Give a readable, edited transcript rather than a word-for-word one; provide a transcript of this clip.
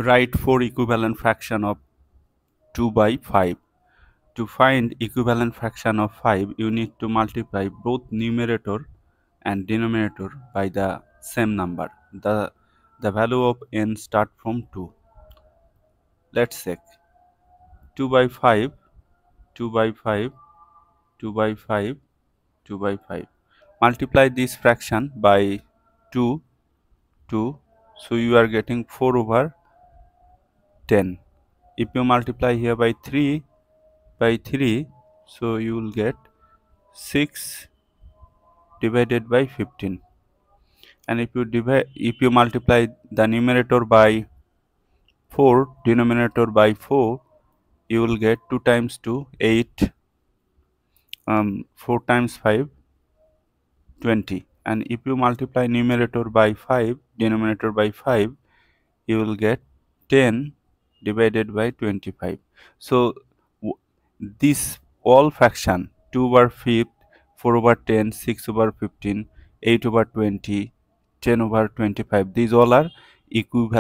Write 4 equivalent fraction of 2 by 5. To find equivalent fraction of 5, you need to multiply both numerator and denominator by the same number. The value of n start from 2. Let's check. 2 by 5, 2 by 5, 2 by 5, 2 by 5. Multiply this fraction by 2, 2. So you are getting 4 over 10. If you multiply here by 3, so you will get 6 divided by 15. And if you multiply the numerator by 4, denominator by 4, you will get 2 times 2, 8, 4 times 5, 20. And if you multiply numerator by 5, denominator by 5, you will get 10 divided by 25. So this all fraction 2 over 5, 4 over 10, 6 over 15, 8 over 20, 10 over 25, these all are equivalent